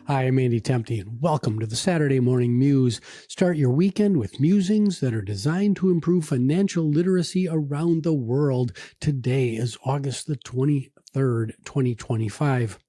Hi, I'm Andy Temte, and welcome to the Saturday Morning Muse. Start your weekend with musings that are designed to improve financial literacy around the world. Today is August the 23rd, 2025.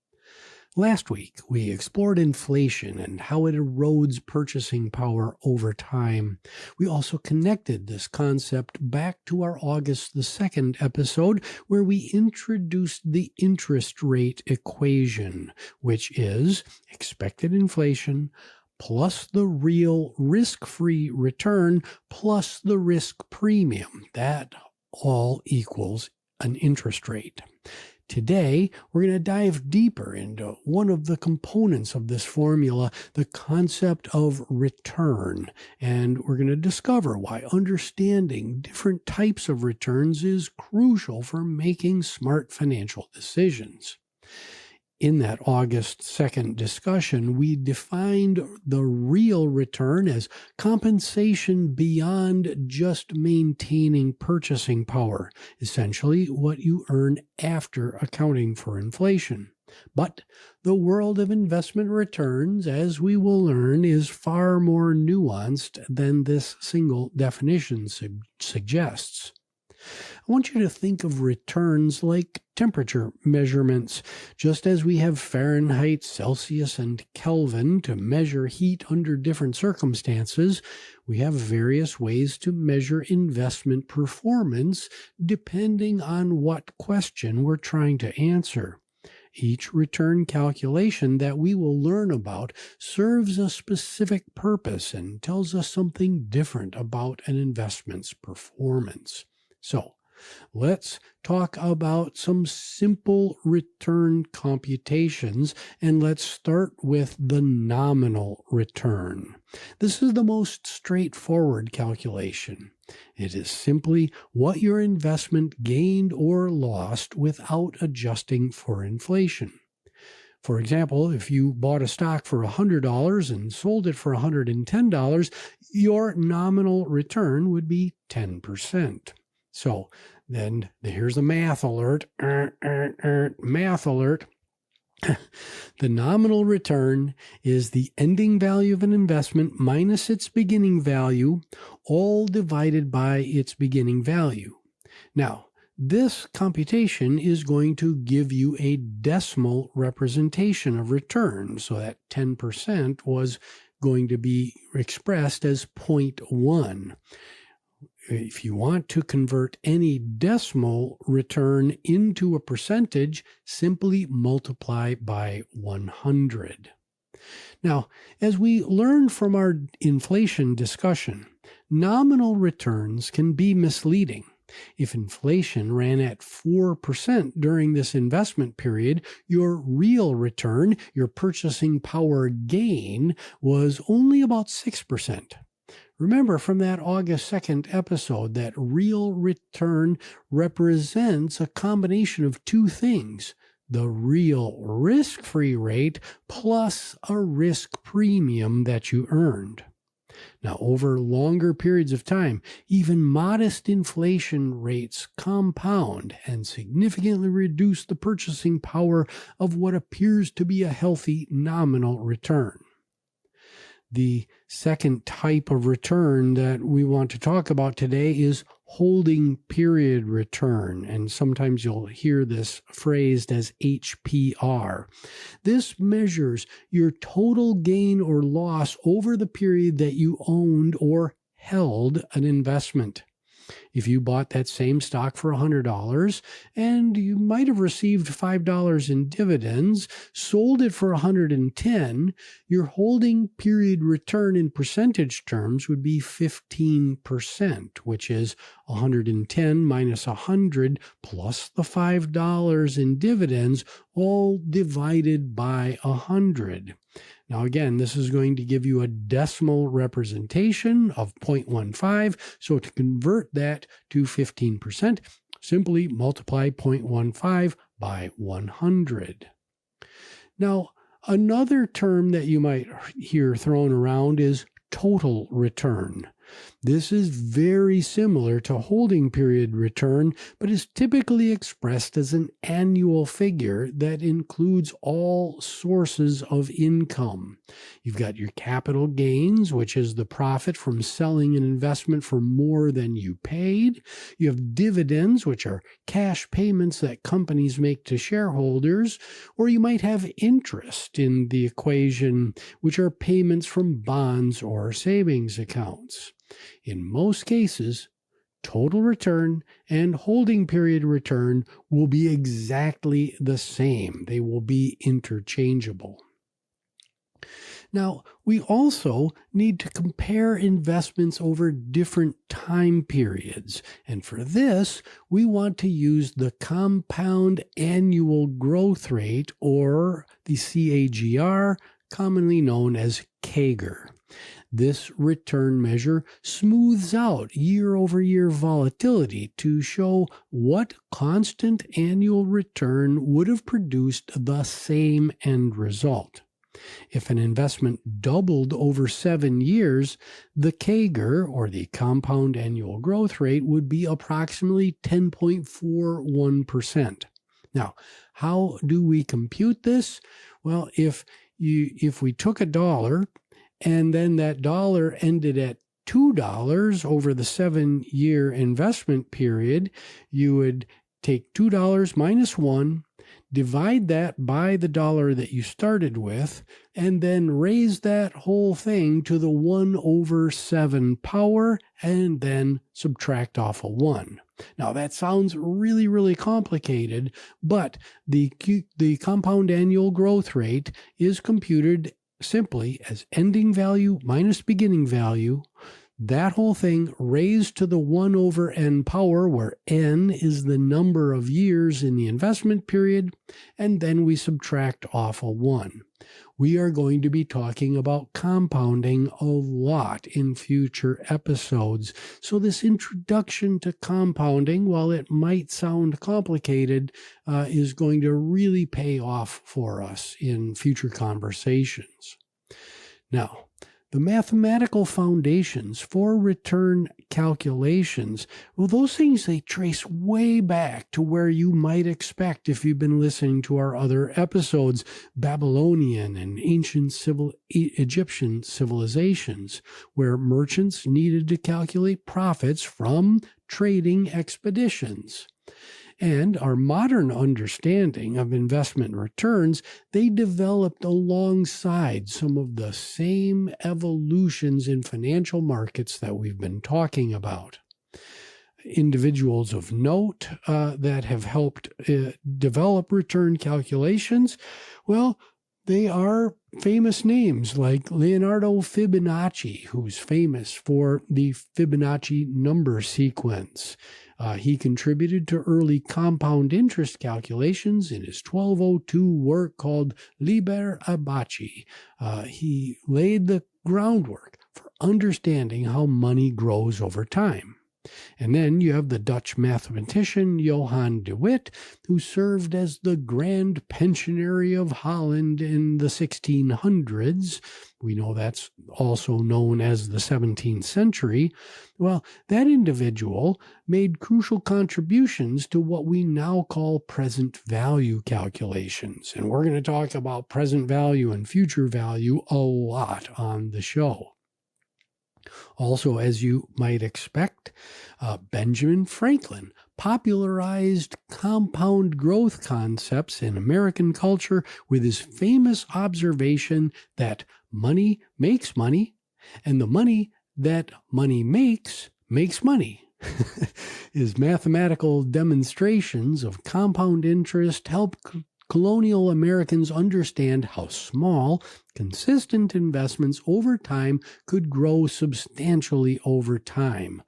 Last week, we explored inflation and how it erodes purchasing power over time. We also connected this concept back to our August the 2nd episode, where we introduced the interest rate equation, which is expected inflation plus the real risk-free return plus the risk premium. That all equals an interest rate. Today, we're going to dive deeper into one of the components of this formula, the concept of return, and we're going to discover why understanding different types of returns is crucial for making smart financial decisions. In that August 2nd discussion, we defined the real return as compensation beyond just maintaining purchasing power, essentially what you earn after accounting for inflation. But the world of investment returns, as we will learn, is far more nuanced than this single definition suggests. I want you to think of returns like temperature measurements. Just as we have Fahrenheit, Celsius, and Kelvin to measure heat under different circumstances, we have various ways to measure investment performance depending on what question we're trying to answer. Each return calculation that we will learn about serves a specific purpose and tells us something different about an investment's performance. So, let's talk about some simple return computations, and let's start with the nominal return. This is the most straightforward calculation. It is simply what your investment gained or lost without adjusting for inflation. For example, if you bought a stock for $100 and sold it for $110, your nominal return would be 10%. So then here's a math alert. Math alert. The nominal return is the ending value of an investment minus its beginning value, all divided by its beginning value. Now, this computation is going to give you a decimal representation of return, so that 10% was going to be expressed as 0.1. If you want to convert any decimal return into a percentage, simply multiply by 100. Now, as we learned from our inflation discussion, nominal returns can be misleading. If inflation ran at 4% during this investment period, your real return, your purchasing power gain, was only about 6%. Remember from that August 2nd episode that real return represents a combination of two things: the real risk-free rate plus a risk premium that you earned. Now, over longer periods of time, even modest inflation rates compound and significantly reduce the purchasing power of what appears to be a healthy nominal return. The second type of return that we want to talk about today is holding period return, and sometimes you'll hear this phrased as HPR. This measures your total gain or loss over the period that you owned or held an investment. If you bought that same stock for $100 and you might have received $5 in dividends, sold it for $110, your holding period return in percentage terms would be 15%, which is 110 minus 100 plus the $5 in dividends, all divided by 100. Now again, this is going to give you a decimal representation of 0.15. So to convert that to 15%, simply multiply 0.15 by 100. Now, another term that you might hear thrown around is total return. This is very similar to holding period return, but is typically expressed as an annual figure that includes all sources of income. You've got your capital gains, which is the profit from selling an investment for more than you paid. You have dividends, which are cash payments that companies make to shareholders, or you might have interest in the equation, which are payments from bonds or savings accounts. In most cases, total return and holding period return will be exactly the same. They will be interchangeable. Now, we also need to compare investments over different time periods. And for this, we want to use the compound annual growth rate, or the CAGR, commonly known as CAGR. This return measure smooths out year-over-year volatility to show what constant annual return would have produced the same end result. If an investment doubled over 7 years, the CAGR, or the compound annual growth rate, would be approximately 10.41%. Now, how do we compute this? Well, if we took $1 and then that dollar ended at $2 over the 7-year investment period, you would take $2 minus 1, divide that by the dollar that you started with, and then raise that whole thing to the 1/7 power, and then subtract off a 1. Now, that sounds really, really complicated, but the compound annual growth rate is computed simply as ending value minus beginning value, that whole thing raised to the 1/n power, where n is the number of years in the investment period, and then we subtract off a 1. We are going to be talking about compounding a lot in future episodes, so this introduction to compounding, while it might sound complicated, is going to really pay off for us in future conversations. Now, the mathematical foundations for return calculations, well, those things, they trace way back to where you might expect if you've been listening to our other episodes, Babylonian and ancient Egyptian civilizations, where merchants needed to calculate profits from trading expeditions. And our modern understanding of investment returns, they developed alongside some of the same evolutions in financial markets that we've been talking about. Individuals of note that have helped develop return calculations, well, they are famous names like Leonardo Fibonacci, who's famous for the Fibonacci number sequence. He contributed to early compound interest calculations in his 1202 work called Liber Abaci. He laid the groundwork for understanding how money grows over time. And then you have the Dutch mathematician Johann de Witt, who served as the Grand Pensionary of Holland in the 1600s. We know that's also known as the 17th century. Well, that individual made crucial contributions to what we now call present value calculations. And we're going to talk about present value and future value a lot on the show. Also, as you might expect, Benjamin Franklin popularized compound growth concepts in American culture with his famous observation that money makes money, and the money that money makes money. His mathematical demonstrations of compound interest help colonial Americans understand how small, consistent investments over time could grow substantially over time.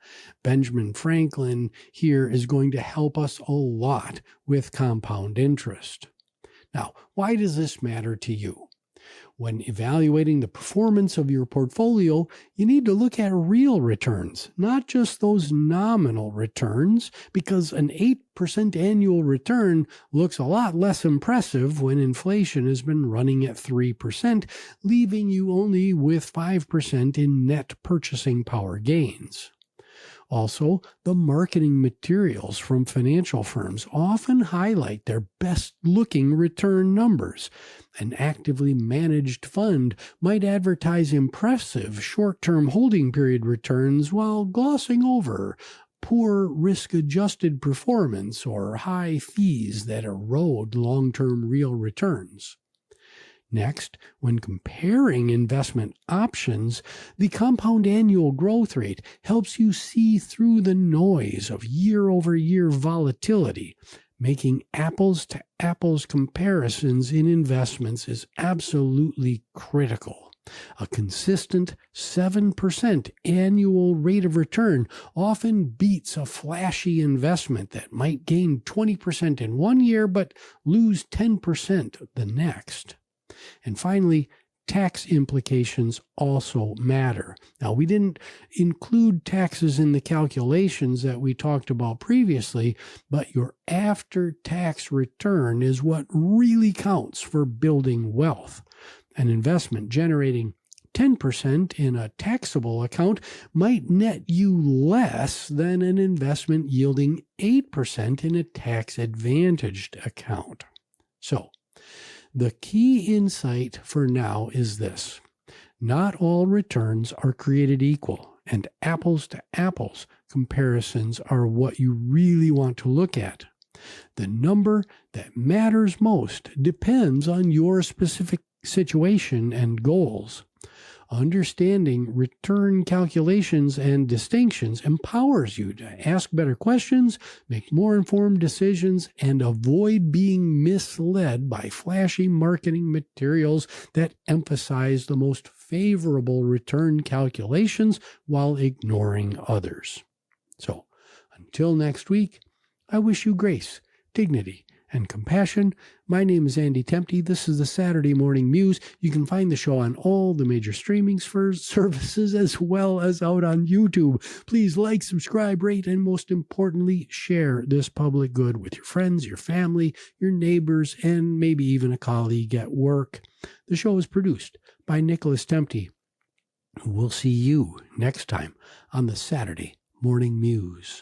Benjamin Franklin here is going to help us a lot with compound interest. Now, why does this matter to you? When evaluating the performance of your portfolio, you need to look at real returns, not just those nominal returns, because an 8% annual return looks a lot less impressive when inflation has been running at 3%, leaving you only with 5% in net purchasing power gains. Also, the marketing materials from financial firms often highlight their best-looking return numbers. An actively managed fund might advertise impressive short-term holding period returns while glossing over poor risk-adjusted performance or high fees that erode long-term real returns. Next, when comparing investment options, the compound annual growth rate helps you see through the noise of year-over-year volatility. Making apples-to-apples comparisons in investments is absolutely critical. A consistent 7% annual rate of return often beats a flashy investment that might gain 20% in one year but lose 10% the next. And finally, tax implications also matter. Now, we didn't include taxes in the calculations that we talked about previously, but your after-tax return is what really counts for building wealth. An investment generating 10% in a taxable account might net you less than an investment yielding 8% in a tax-advantaged account. So, the key insight for now is this: not all returns are created equal, and apples-to-apples comparisons are what you really want to look at. The number that matters most depends on your specific situation and goals. Understanding return calculations and distinctions empowers you to ask better questions, make more informed decisions, and avoid being misled by flashy marketing materials that emphasize the most favorable return calculations while ignoring others. So, until next week, I wish you grace, dignity, and compassion. My name is Andy Temte. This is the Saturday Morning Muse. You can find the show on all the major streaming services as well as out on YouTube. Please like, subscribe, rate, and most importantly, share this public good with your friends, your family, your neighbors, and maybe even a colleague at work. The show is produced by Nicholas Temte. We'll see you next time on the Saturday Morning Muse.